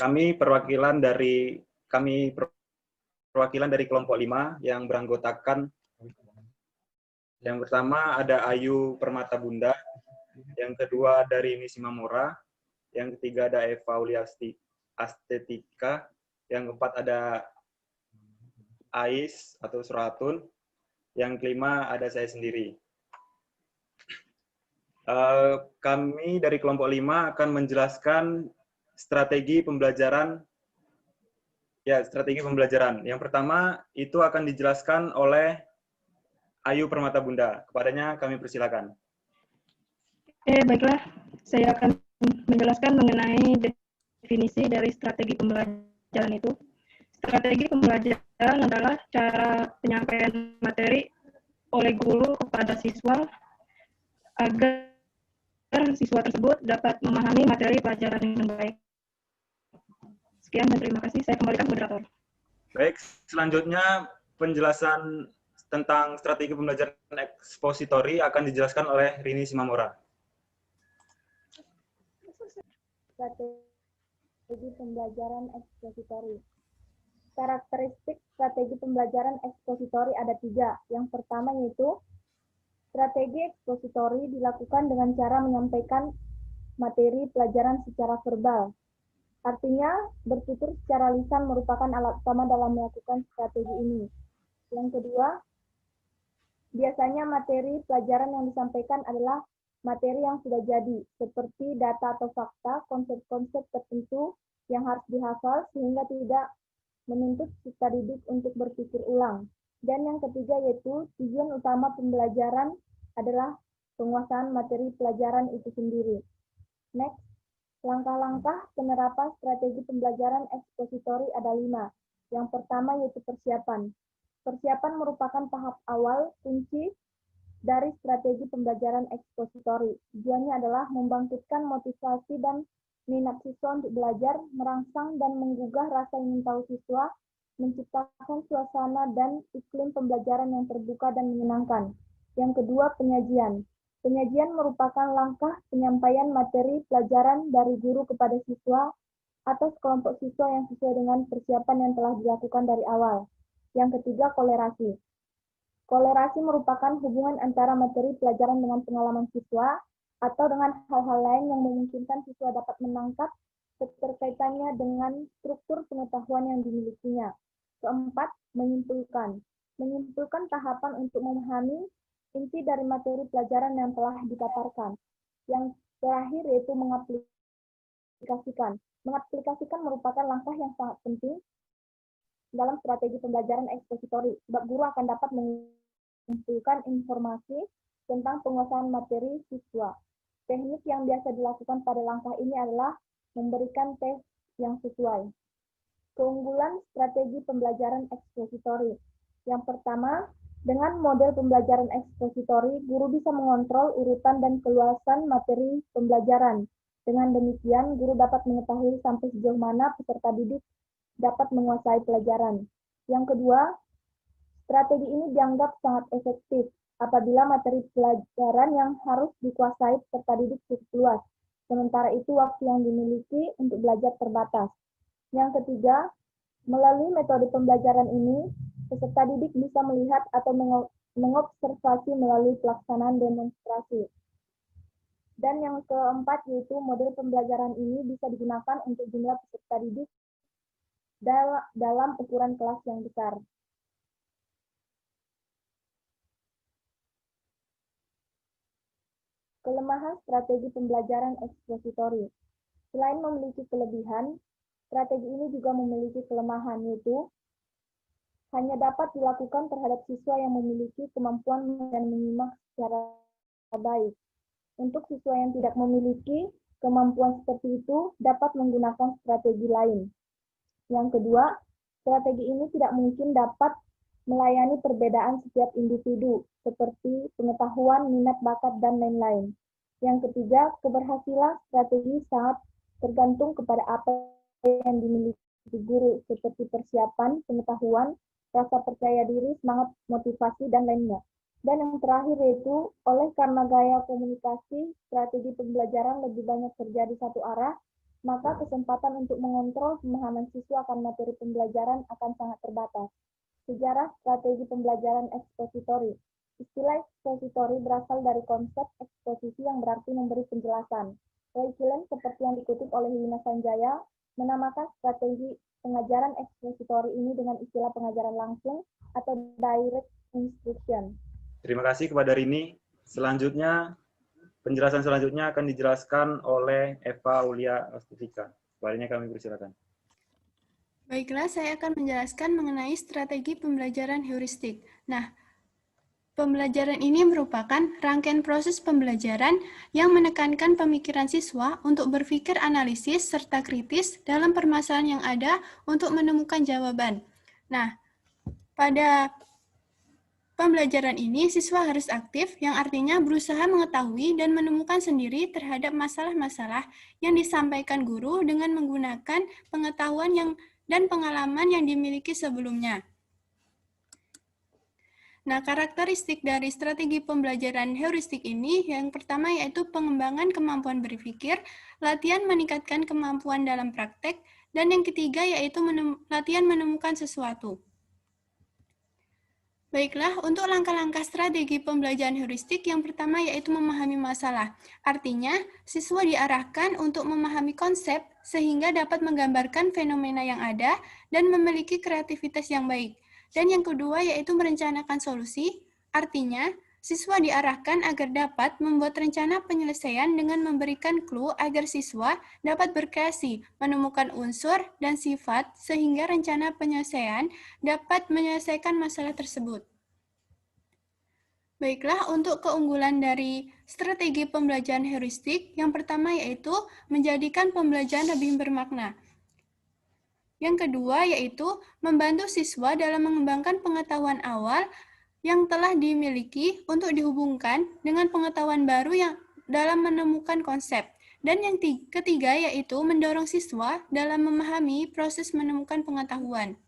Kami perwakilan dari kelompok 5 yang beranggotakan, yang pertama ada Ayu Permata Bunda, yang kedua dari Misi Mamora, yang ketiga ada Eva Uliasti Astetika, yang keempat ada Ais atau Suratun, yang kelima ada saya sendiri. Kami dari kelompok 5 akan menjelaskan strategi pembelajaran. Yang pertama itu akan dijelaskan oleh Ayu Permata Bunda. Kepadanya kami persilakan. Baiklah, saya akan menjelaskan mengenai definisi dari strategi pembelajaran itu. Strategi pembelajaran adalah cara penyampaian materi oleh guru kepada siswa agar siswa tersebut dapat memahami materi pelajaran dengan baik. Sekian dan terima kasih. Saya kembalikan ke moderator. Baik, selanjutnya penjelasan tentang strategi pembelajaran ekspositori akan dijelaskan oleh Rini Simamora. Strategi pembelajaran ekspositori. Karakteristik strategi pembelajaran ekspositori ada 3. Yang pertama yaitu strategi ekspositori dilakukan dengan cara menyampaikan materi pelajaran secara verbal. Artinya, bertutur secara lisan merupakan alat utama dalam melakukan strategi ini. Yang kedua, biasanya materi pelajaran yang disampaikan adalah materi yang sudah jadi, seperti data atau fakta, konsep-konsep tertentu yang harus dihafal sehingga tidak menuntut peserta didik untuk berpikir ulang. Dan yang ketiga yaitu tujuan utama pembelajaran adalah penguasaan materi pelajaran itu sendiri. Next, langkah-langkah penerapan strategi pembelajaran ekspositori ada 5. Yang pertama yaitu persiapan. Persiapan merupakan tahap awal kunci dari strategi pembelajaran ekspositori. Tujuannya adalah membangkitkan motivasi dan minat siswa untuk belajar, merangsang dan menggugah rasa ingin tahu siswa, menciptakan suasana dan iklim pembelajaran yang terbuka dan menyenangkan. Yang kedua, penyajian. Penyajian merupakan langkah penyampaian materi pelajaran dari guru kepada siswa atau sekelompok siswa yang sesuai dengan persiapan yang telah dilakukan dari awal. Yang ketiga, kolerasi. Kolerasi merupakan hubungan antara materi pelajaran dengan pengalaman siswa atau dengan hal-hal lain yang memungkinkan siswa dapat menangkap keterkaitannya dengan struktur pengetahuan yang dimilikinya. Keempat, menyimpulkan. Menyimpulkan tahapan untuk memahami inti dari materi pelajaran yang telah dipaparkan. Yang terakhir yaitu mengaplikasikan. Mengaplikasikan merupakan langkah yang sangat penting dalam strategi pembelajaran ekspositori, sebab guru akan dapat mengumpulkan informasi tentang penguasaan materi siswa. Teknik yang biasa dilakukan pada langkah ini adalah memberikan tes yang sesuai. Keunggulan strategi pembelajaran ekspositori. Yang pertama, dengan model pembelajaran ekspositori, guru bisa mengontrol urutan dan keluasan materi pembelajaran. Dengan demikian, guru dapat mengetahui sampai sejauh mana peserta didik dapat menguasai pelajaran. Yang kedua, strategi ini dianggap sangat efektif apabila materi pelajaran yang harus dikuasai peserta didik cukup luas. Sementara itu, waktu yang dimiliki untuk belajar terbatas. Yang ketiga, melalui metode pembelajaran ini, peserta didik bisa melihat atau mengobservasi melalui pelaksanaan demonstrasi. Dan yang keempat, yaitu model pembelajaran ini bisa digunakan untuk jumlah peserta didik dalam ukuran kelas yang besar. Kelemahan strategi pembelajaran ekspositori. Selain memiliki kelebihan, strategi ini juga memiliki kelemahan, yaitu hanya dapat dilakukan terhadap siswa yang memiliki kemampuan dan menyimak secara baik. Untuk siswa yang tidak memiliki kemampuan seperti itu, dapat menggunakan strategi lain. Yang kedua, strategi ini tidak mungkin dapat melayani perbedaan setiap individu, seperti pengetahuan, minat, bakat, dan lain-lain. Yang ketiga, keberhasilan strategi sangat tergantung kepada apa yang dimiliki guru, seperti persiapan, pengetahuan, rasa percaya diri, semangat, motivasi, dan lainnya. Dan yang terakhir yaitu, oleh karena gaya komunikasi, strategi pembelajaran lebih banyak terjadi satu arah, maka kesempatan untuk mengontrol pemahaman siswa akan materi pembelajaran akan sangat terbatas. Sejarah strategi pembelajaran ekspositori. Istilah ekspositori berasal dari konsep eksposisi yang berarti memberi penjelasan. Roy Killen, seperti yang dikutip oleh Wina Sanjaya, menamakan strategi pengajaran ekspositori ini dengan istilah pengajaran langsung atau direct instruction. Terima kasih kepada Rini. Selanjutnya, penjelasan selanjutnya akan dijelaskan oleh Eva Aulia Astifika. Selanjutnya kami persilakan. Baiklah, saya akan menjelaskan mengenai strategi pembelajaran heuristik. Nah, pembelajaran ini merupakan rangkaian proses pembelajaran yang menekankan pemikiran siswa untuk berpikir analisis serta kritis dalam permasalahan yang ada untuk menemukan jawaban. Nah, pada pembelajaran ini, siswa harus aktif, yang artinya berusaha mengetahui dan menemukan sendiri terhadap masalah-masalah yang disampaikan guru dengan menggunakan pengetahuan dan pengalaman yang dimiliki sebelumnya. Nah, karakteristik dari strategi pembelajaran heuristik ini yang pertama yaitu pengembangan kemampuan berpikir, latihan meningkatkan kemampuan dalam praktek, dan yang ketiga yaitu latihan menemukan sesuatu. Baiklah, untuk langkah-langkah strategi pembelajaran heuristik yang pertama yaitu memahami masalah. Artinya, siswa diarahkan untuk memahami konsep sehingga dapat menggambarkan fenomena yang ada dan memiliki kreativitas yang baik. Dan yang kedua yaitu merencanakan solusi, artinya siswa diarahkan agar dapat membuat rencana penyelesaian dengan memberikan clue agar siswa dapat berkreasi, menemukan unsur dan sifat sehingga rencana penyelesaian dapat menyelesaikan masalah tersebut. Baiklah, untuk keunggulan dari strategi pembelajaran heuristik, yang pertama yaitu menjadikan pembelajaran lebih bermakna. Yang kedua yaitu membantu siswa dalam mengembangkan pengetahuan awal yang telah dimiliki untuk dihubungkan dengan pengetahuan baru yang dalam menemukan konsep. Dan yang ketiga yaitu mendorong siswa dalam memahami proses menemukan pengetahuan.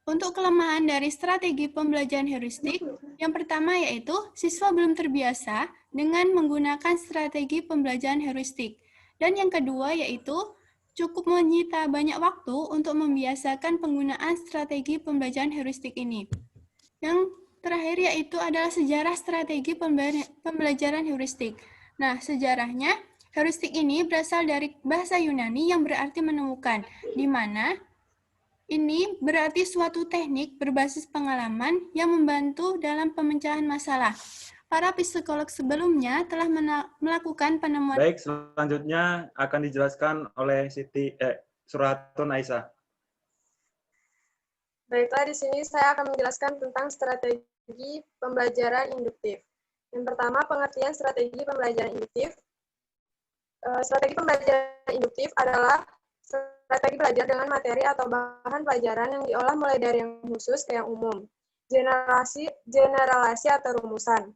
Untuk kelemahan dari strategi pembelajaran heuristik, yang pertama yaitu siswa belum terbiasa dengan menggunakan strategi pembelajaran heuristik. Dan yang kedua yaitu cukup menyita banyak waktu untuk membiasakan penggunaan strategi pembelajaran heuristik ini. Yang terakhir yaitu adalah sejarah strategi pembelajaran heuristik. Nah, sejarahnya, heuristik ini berasal dari bahasa Yunani yang berarti menemukan, di mana ini berarti suatu teknik berbasis pengalaman yang membantu dalam pemecahan masalah. Para psikolog sebelumnya telah melakukan penemuan. Baik, selanjutnya akan dijelaskan oleh Suratun Aisyah. Baiklah, di sini saya akan menjelaskan tentang strategi pembelajaran induktif. Yang pertama, pengertian strategi pembelajaran induktif. Strategi pembelajaran induktif adalah strategi belajar dengan materi atau bahan pelajaran yang diolah mulai dari yang khusus ke yang umum. Generalisasi atau rumusan.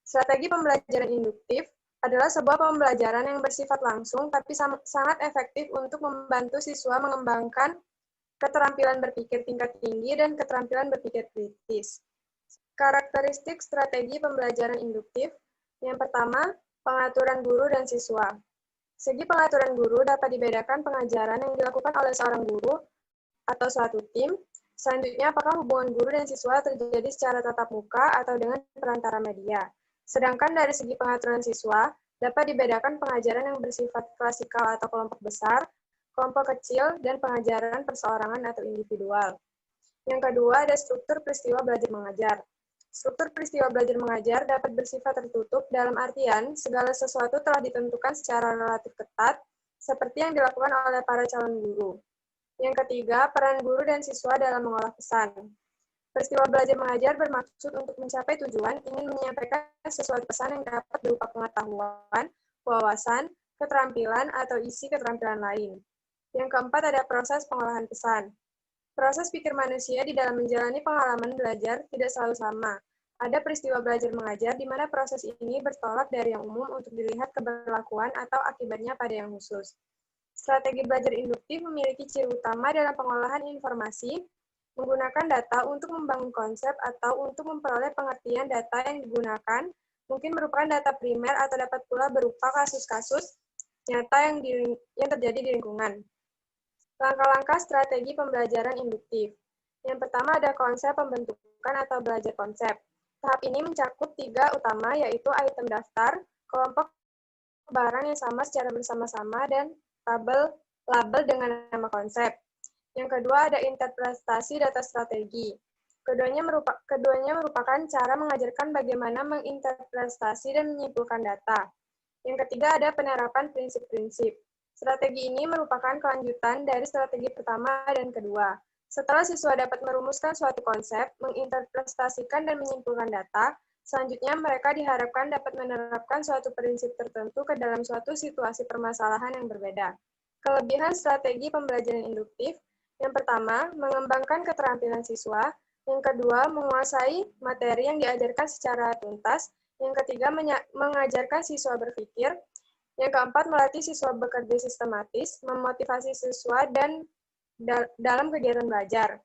Strategi pembelajaran induktif adalah sebuah pembelajaran yang bersifat langsung tapi sangat efektif untuk membantu siswa mengembangkan keterampilan berpikir tingkat tinggi dan keterampilan berpikir kritis. Karakteristik strategi pembelajaran induktif. Yang pertama, pengaturan guru dan siswa. Segi pengaturan guru dapat dibedakan pengajaran yang dilakukan oleh seorang guru atau suatu tim. Selanjutnya, apakah hubungan guru dan siswa terjadi secara tatap muka atau dengan perantara media. Sedangkan dari segi pengaturan siswa, dapat dibedakan pengajaran yang bersifat klasikal atau kelompok besar, kelompok kecil, dan pengajaran perseorangan atau individual. Yang kedua, ada struktur peristiwa belajar mengajar. Struktur peristiwa belajar mengajar dapat bersifat tertutup dalam artian segala sesuatu telah ditentukan secara relatif ketat, seperti yang dilakukan oleh para calon guru. Yang ketiga, peran guru dan siswa dalam mengolah pesan. Peristiwa belajar mengajar bermaksud untuk mencapai tujuan, ingin menyampaikan sesuatu pesan yang dapat berupa pengetahuan, wawasan, keterampilan, atau isi keterampilan lain. Yang keempat ada proses pengolahan pesan. Proses pikir manusia di dalam menjalani pengalaman belajar tidak selalu sama. Ada peristiwa belajar mengajar di mana proses ini bertolak dari yang umum untuk dilihat keberlakuan atau akibatnya pada yang khusus. Strategi belajar induktif memiliki ciri utama dalam pengolahan informasi, menggunakan data untuk membangun konsep atau untuk memperoleh pengertian data yang digunakan, mungkin merupakan data primer atau dapat pula berupa kasus-kasus nyata yang terjadi di lingkungan. Langkah-langkah strategi pembelajaran induktif. Yang pertama ada konsep pembentukan atau belajar konsep. Tahap ini mencakup 3 utama, yaitu item daftar, kelompok barang yang sama secara bersama-sama, dan label dengan nama konsep. Yang kedua ada interpretasi data strategi. Keduanya merupakan cara mengajarkan bagaimana menginterpretasi dan menyimpulkan data. Yang ketiga ada penerapan prinsip-prinsip. Strategi ini merupakan kelanjutan dari strategi pertama dan kedua. Setelah siswa dapat merumuskan suatu konsep, menginterpretasikan dan menyimpulkan data, selanjutnya mereka diharapkan dapat menerapkan suatu prinsip tertentu ke dalam suatu situasi permasalahan yang berbeda. Kelebihan strategi pembelajaran induktif, yang pertama, mengembangkan keterampilan siswa. Yang kedua, menguasai materi yang diajarkan secara tuntas. Yang ketiga, mengajarkan siswa berpikir. Yang keempat, melatih siswa bekerja sistematis, memotivasi siswa dan dalam kegiatan belajar.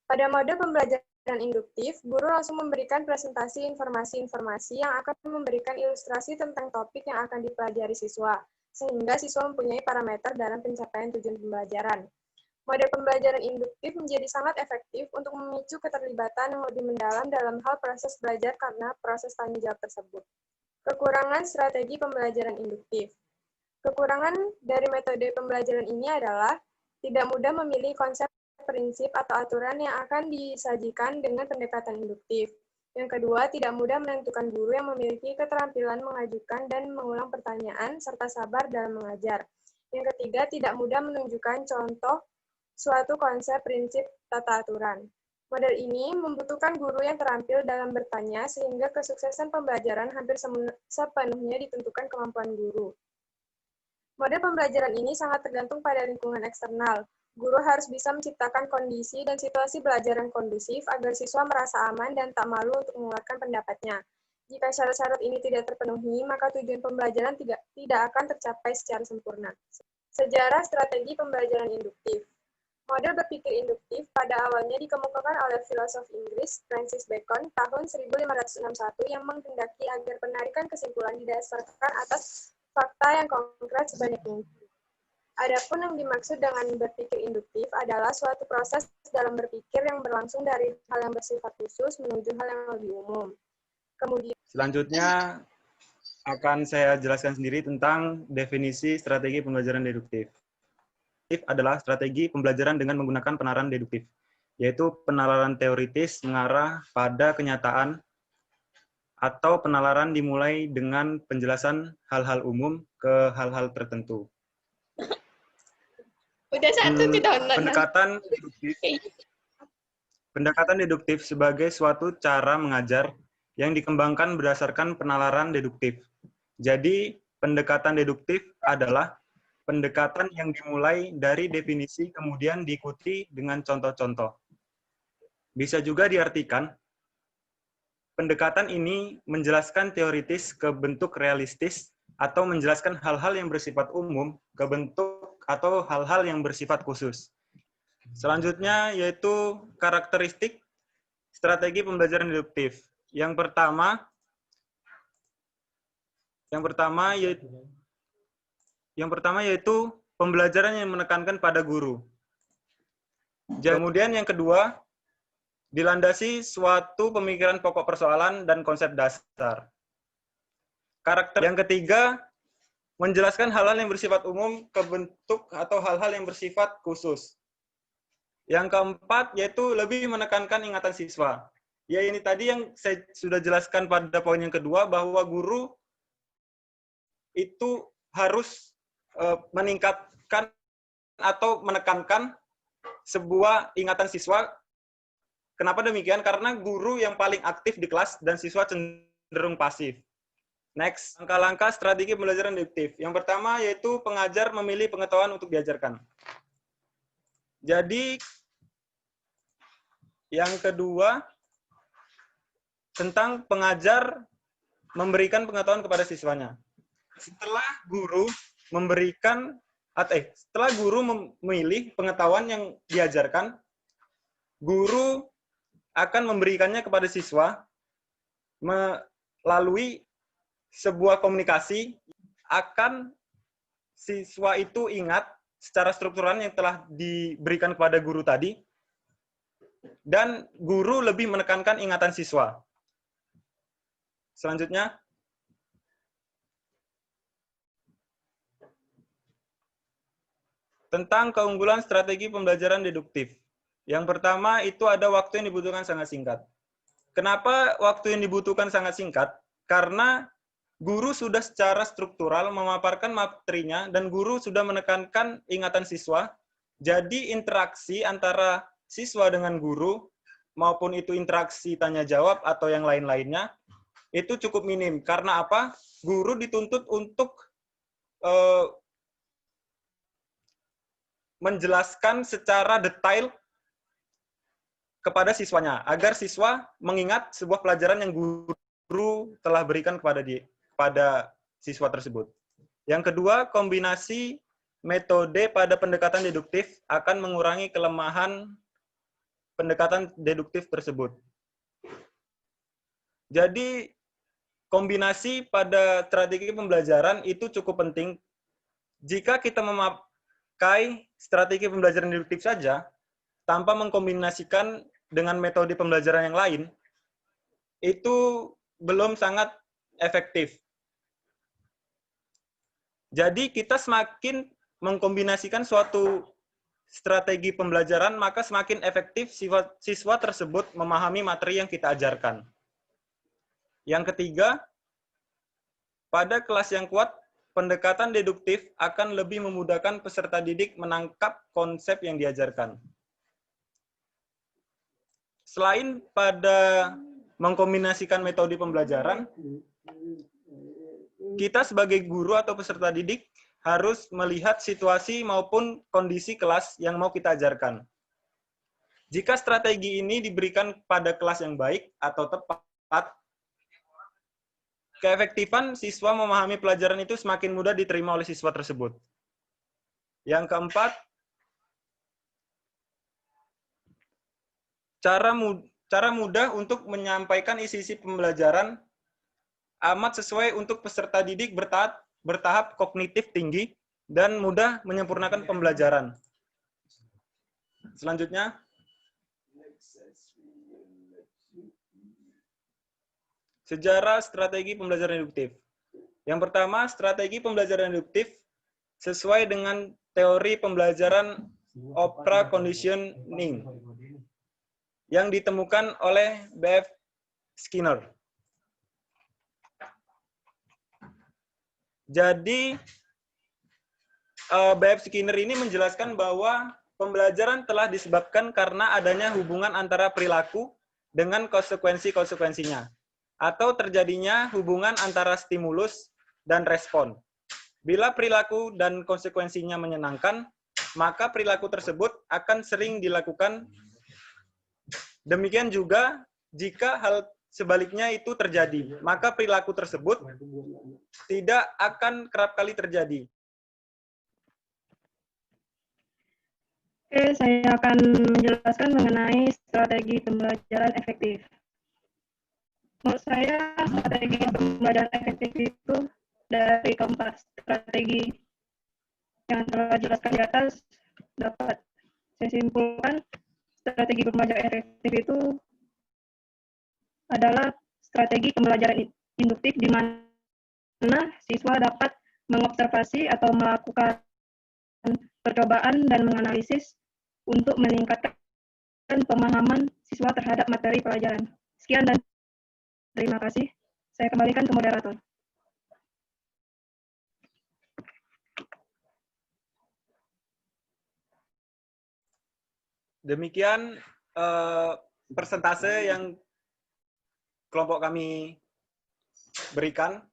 Pada mode pembelajaran induktif, guru langsung memberikan presentasi informasi-informasi yang akan memberikan ilustrasi tentang topik yang akan dipelajari siswa, sehingga siswa mempunyai parameter dalam pencapaian tujuan pembelajaran. Mode pembelajaran induktif menjadi sangat efektif untuk memicu keterlibatan yang lebih mendalam dalam hal proses belajar karena proses tanggung jawab tersebut. Kekurangan strategi pembelajaran induktif. Kekurangan dari metode pembelajaran ini adalah tidak mudah memilih konsep, prinsip, atau aturan yang akan disajikan dengan pendekatan induktif. Yang kedua, tidak mudah menentukan guru yang memiliki keterampilan mengajukan dan mengulang pertanyaan, serta sabar dalam mengajar. Yang ketiga, tidak mudah menunjukkan contoh suatu konsep, prinsip, tata aturan. Model ini membutuhkan guru yang terampil dalam bertanya, sehingga kesuksesan pembelajaran hampir sepenuhnya ditentukan kemampuan guru. Model pembelajaran ini sangat tergantung pada lingkungan eksternal. Guru harus bisa menciptakan kondisi dan situasi belajar yang kondusif agar siswa merasa aman dan tak malu untuk mengeluarkan pendapatnya. Jika syarat-syarat ini tidak terpenuhi, maka tujuan pembelajaran tidak akan tercapai secara sempurna. Sejarah strategi pembelajaran induktif. Model berpikir induktif pada awalnya dikemukakan oleh filosof Inggris Francis Bacon tahun 1561 yang menghendaki agar penarikan kesimpulan didasarkan atas fakta yang konkret sebanyak mungkin. Adapun yang dimaksud dengan berpikir induktif adalah suatu proses dalam berpikir yang berlangsung dari hal yang bersifat khusus menuju hal yang lebih umum. Kemudian Selanjutnya akan saya jelaskan sendiri tentang definisi strategi pembelajaran deduktif. Adalah strategi pembelajaran dengan menggunakan penalaran deduktif, yaitu penalaran teoritis mengarah pada kenyataan atau penalaran dimulai dengan penjelasan hal-hal umum ke hal-hal tertentu. Pendekatan deduktif sebagai suatu cara mengajar yang dikembangkan berdasarkan penalaran deduktif. Jadi, pendekatan deduktif adalah pendekatan yang dimulai dari definisi kemudian diikuti dengan contoh-contoh. Bisa juga diartikan, pendekatan ini menjelaskan teoritis ke bentuk realistis atau menjelaskan hal-hal yang bersifat umum ke bentuk atau hal-hal yang bersifat khusus. Selanjutnya yaitu karakteristik strategi pembelajaran deduktif. Yang pertama yaitu pembelajaran yang menekankan pada guru. Kemudian yang kedua, dilandasi suatu pemikiran pokok persoalan dan konsep dasar. Karakter yang ketiga, menjelaskan hal-hal yang bersifat umum ke bentuk atau hal-hal yang bersifat khusus. Yang keempat, yaitu lebih menekankan ingatan siswa. Ya ini tadi yang saya sudah jelaskan pada poin yang kedua, bahwa guru itu harus meningkatkan atau menekankan sebuah ingatan siswa. Kenapa demikian? Karena guru yang paling aktif di kelas dan siswa cenderung pasif. Next, langkah-langkah strategi pembelajaran deduktif. Yang pertama yaitu pengajar memilih pengetahuan untuk diajarkan. Jadi, yang kedua, tentang pengajar memberikan pengetahuan kepada siswanya. Setelah guru memilih pengetahuan yang diajarkan, guru akan memberikannya kepada siswa melalui sebuah komunikasi akan siswa itu ingat secara struktural yang telah diberikan kepada guru tadi, dan guru lebih menekankan ingatan siswa. Selanjutnya, tentang keunggulan strategi pembelajaran deduktif. Yang pertama itu ada waktu yang dibutuhkan sangat singkat. Kenapa waktu yang dibutuhkan sangat singkat? Karena guru sudah secara struktural memaparkan materinya dan guru sudah menekankan ingatan siswa. Jadi interaksi antara siswa dengan guru maupun itu interaksi tanya jawab atau yang lain-lainnya itu cukup minim. Karena apa? Guru dituntut untuk menjelaskan secara detail kepada siswanya, agar siswa mengingat sebuah pelajaran yang guru telah berikan kepada siswa tersebut. Yang kedua, kombinasi metode pada pendekatan deduktif akan mengurangi kelemahan pendekatan deduktif tersebut. Jadi, kombinasi pada strategi pembelajaran itu cukup penting. Jika kita memakai strategi pembelajaran deduktif saja, tanpa mengkombinasikan dengan metode pembelajaran yang lain, itu belum sangat efektif. Jadi kita semakin mengkombinasikan suatu strategi pembelajaran, maka semakin efektif siswa tersebut memahami materi yang kita ajarkan. Yang ketiga, pada kelas yang kuat, pendekatan deduktif akan lebih memudahkan peserta didik menangkap konsep yang diajarkan. Selain pada mengkombinasikan metode pembelajaran, kita sebagai guru atau peserta didik harus melihat situasi maupun kondisi kelas yang mau kita ajarkan. Jika strategi ini diberikan pada kelas yang baik atau tepat, keefektifan siswa memahami pelajaran itu semakin mudah diterima oleh siswa tersebut. Yang keempat, cara mudah untuk menyampaikan isi-isi pembelajaran amat sesuai untuk peserta didik bertahap kognitif tinggi dan mudah menyempurnakan pembelajaran. Selanjutnya, sejarah strategi pembelajaran deduktif. Yang pertama, strategi pembelajaran deduktif sesuai dengan teori pembelajaran Opera Conditioning yang ditemukan oleh B.F. Skinner. Jadi, B.F. Skinner ini menjelaskan bahwa pembelajaran telah disebabkan karena adanya hubungan antara perilaku dengan konsekuensi-konsekuensinya, atau terjadinya hubungan antara stimulus dan respon. Bila perilaku dan konsekuensinya menyenangkan, maka perilaku tersebut akan sering dilakukan. Demikian juga jika hal sebaliknya itu terjadi, maka perilaku tersebut tidak akan kerap kali terjadi. Oke, saya akan menjelaskan mengenai strategi pembelajaran efektif. Menurut saya, strategi pembelajaran efektif itu dari keempat strategi yang telah dijelaskan di atas dapat saya simpulkan. Strategi pembelajaran efektif itu adalah strategi pembelajaran induktif di mana siswa dapat mengobservasi atau melakukan percobaan dan menganalisis untuk meningkatkan pemahaman siswa terhadap materi pelajaran. Sekian dan terima kasih. Saya kembalikan ke moderator. Demikian persentase yang kelompok kami berikan